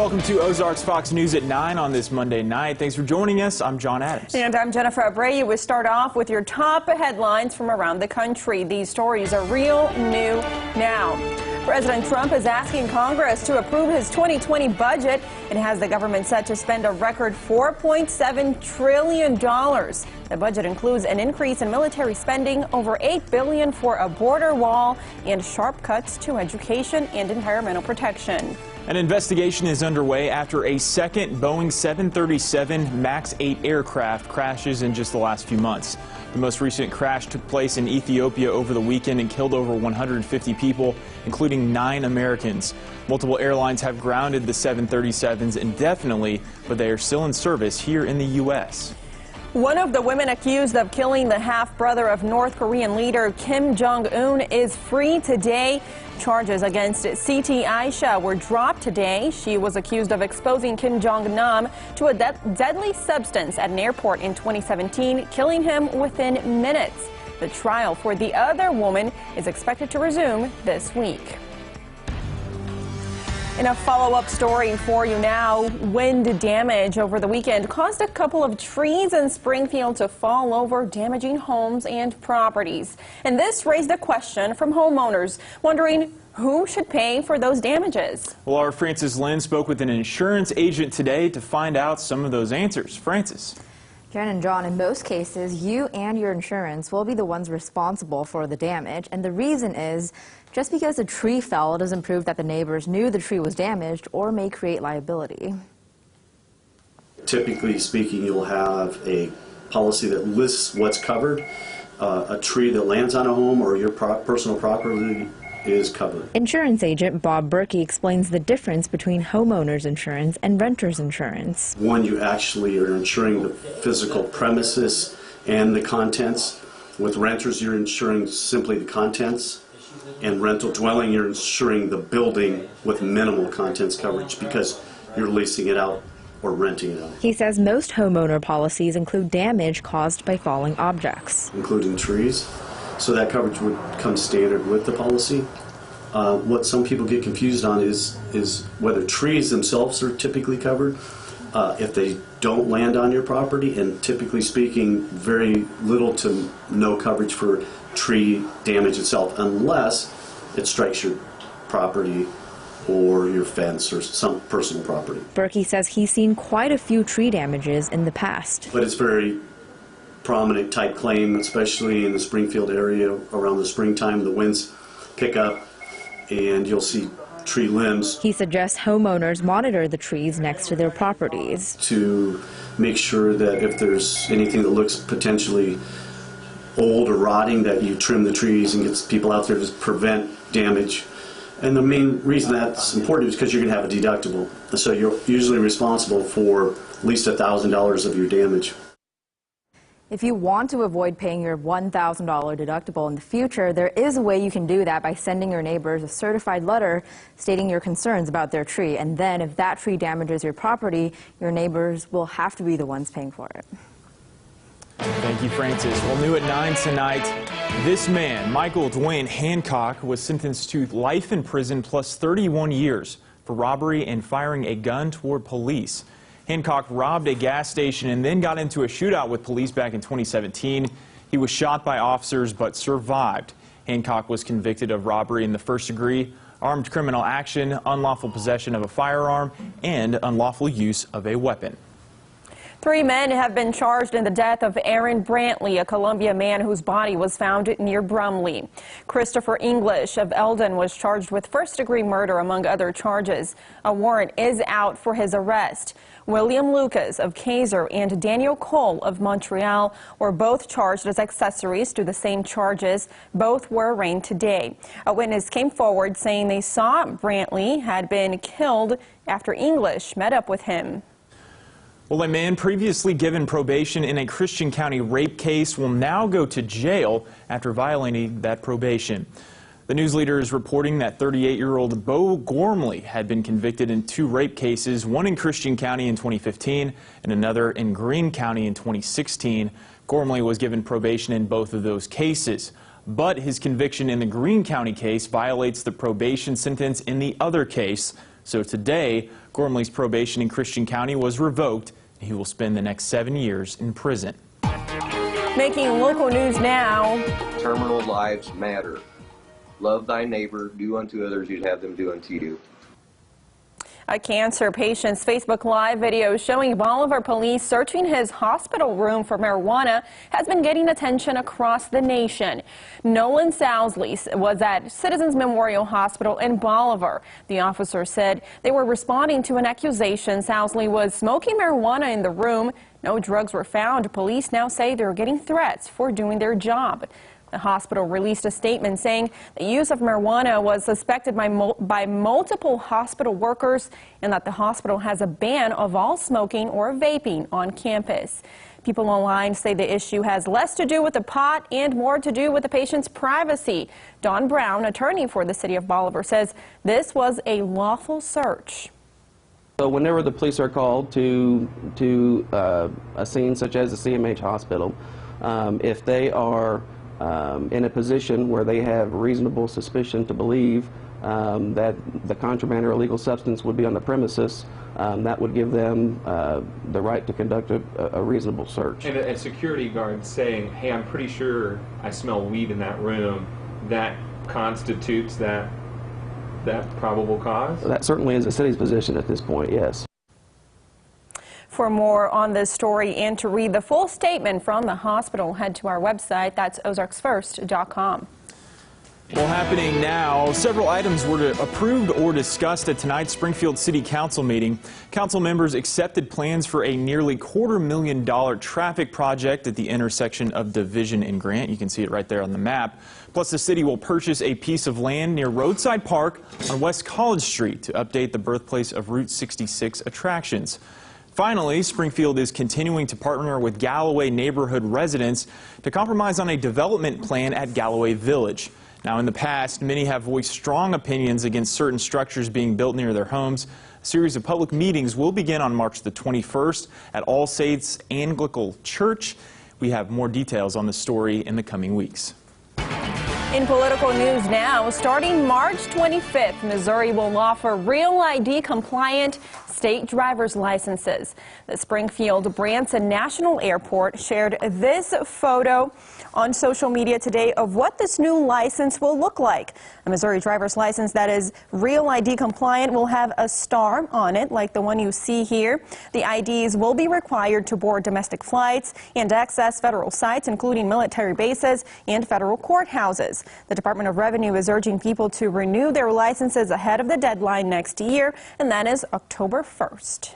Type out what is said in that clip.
Welcome to Ozarks Fox News at 9 on this Monday night. Thanks for joining us. I'm John Adams. And I'm Jennifer Abreu. We start off with your top headlines from around the country. These stories are real new now. President Trump is asking Congress to approve his 2020 budget. It has the government set to spend a record $4.7 trillion. The budget includes an increase in military spending, over $8 billion for a border wall, and sharp cuts to education and environmental protection. An investigation is underway after a second Boeing 737 MAX 8 aircraft crashes in just the last few months. The most recent crash took place in Ethiopia over the weekend and killed over 150 people, including 9 Americans. Multiple airlines have grounded the 737s indefinitely, but they are still in service here in the U.S. One of the women accused of killing the half-brother of North Korean leader Kim Jong-un is free today. Charges against Siti Aisha were dropped today. She was accused of exposing Kim Jong-nam to a deadly substance at an airport in 2017, killing him within minutes. The trial for the other woman is expected to resume this week. In a follow-up story for you now, wind damage over the weekend caused a couple of trees in Springfield to fall over, damaging homes and properties. And this raised a question from homeowners, wondering who should pay for those damages. Well, our Francis Lynn spoke with an insurance agent today to find out some of those answers. Francis. Jen and John, in most cases, you and your insurance will be the ones responsible for the damage. And the reason is, just because a tree fell doesn't prove that the neighbors knew the tree was damaged or may create liability. Typically speaking, you'll have a policy that lists what's covered. A tree that lands on a home or your personal property is covered. Insurance agent Bob Berkey explains the difference between homeowners insurance and renters insurance. One, you actually are insuring the physical premises and the contents. With renters, you're insuring simply the contents. And rental dwelling, you're insuring the building with minimal contents coverage because you're leasing it out or renting it out. He says most homeowner policies include damage caused by falling objects, including trees. So that coverage would come standard with the policy. What some people get confused on is whether trees themselves are typically covered. If they don't land on your property, and typically speaking, very little to no coverage for tree damage itself, unless it strikes your property or your fence or some personal property. Berkey says he's seen quite a few tree damages in the past. But it's very prominent type claim, especially in the Springfield area around the springtime. The winds pick up and you'll see tree limbs. He suggests homeowners monitor the trees next to their properties to make sure that if there's anything that looks potentially old or rotting, that you trim the trees and get people out there to prevent damage. And the main reason that's important is because you're going to have a deductible. So you're usually responsible for at least $1,000 of your damage. If you want to avoid paying your $1,000 deductible in the future, there is a way you can do that by sending your neighbors a certified letter stating your concerns about their tree. And then if that tree damages your property, your neighbors will have to be the ones paying for it. Thank you, Francis. Well, new at 9 tonight, this man, Michael Dwayne Hancock, was sentenced to life in prison plus 31 years for robbery and firing a gun toward police. Hancock robbed a gas station and then got into a shootout with police back in 2017. He was shot by officers but survived. Hancock was convicted of robbery in the first degree, armed criminal action, unlawful possession of a firearm, and unlawful use of a weapon. 3 men have been charged in the death of Aaron Brantley, a Columbia man whose body was found near Brumley. Christopher English of Eldon was charged with first-degree murder, among other charges. A warrant is out for his arrest. William Lucas of Kaiser and Daniel Cole of Montreal were both charged as accessories to the same charges. Both were arraigned today. A witness came forward saying they saw Brantley had been killed after English met up with him. Well, a man previously given probation in a Christian County rape case will now go to jail after violating that probation. The news leader is reporting that 38-year-old Bo Gormley had been convicted in 2 rape cases, one in Christian County in 2015 and another in Greene County in 2016. Gormley was given probation in both of those cases, but his conviction in the Greene County case violates the probation sentence in the other case, So today, Gormley's probation in Christian County was revoked, and he will spend the next 7 years in prison. Making local news now. Terminal lives matter. Love thy neighbor, do unto others you'd have them do unto you. A cancer patient's Facebook Live video showing Bolivar police searching his hospital room for marijuana has been getting attention across the nation. Nolan Sousley was at Citizens Memorial Hospital in Bolivar. The officer said they were responding to an accusation Sousley was smoking marijuana in the room. No drugs were found. Police now say they're getting threats for doing their job. The hospital released a statement saying the use of marijuana was suspected by multiple hospital workers and that the hospital has a ban of all smoking or vaping on campus. People online say the issue has less to do with the pot and more to do with the patient's privacy. Don Brown, attorney for the city of Bolivar, says this was a lawful search. So whenever the police are called to a scene such as the CMH hospital, if they are in a position where they have reasonable suspicion to believe that the contraband or illegal substance would be on the premises, that would give them the right to conduct a reasonable search. And a security guard saying, hey, I'm pretty sure I smell weed in that room, that constitutes that probable cause? That certainly is the city's position at this point, yes. For more on this story and to read the full statement from the hospital, head to our website. That's ozarksfirst.com. Well, happening now, several items were approved or discussed at tonight's Springfield City Council meeting. Council members accepted plans for a nearly $250,000 traffic project at the intersection of Division and Grant. You can see it right there on the map. Plus, the city will purchase a piece of land near Roadside Park on West College Street to update the birthplace of Route 66 attractions. Finally, Springfield is continuing to partner with Galloway neighborhood residents to compromise on a development plan at Galloway Village. Now, in the past, many have voiced strong opinions against certain structures being built near their homes. A series of public meetings will begin on March the 21st at All Saints Anglican Church. We have more details on the story in the coming weeks. In political news now, starting March 25th, Missouri will offer Real ID compliant state driver's licenses. The Springfield Branson National Airport shared this photo on social media today of what this new license will look like. A Missouri driver's license that is Real ID compliant will have a star on it like the one you see here. The IDs will be required to board domestic flights and access federal sites, including military bases and federal courthouses. The Department of Revenue is urging people to renew their licenses ahead of the deadline next year, and that is October 1st.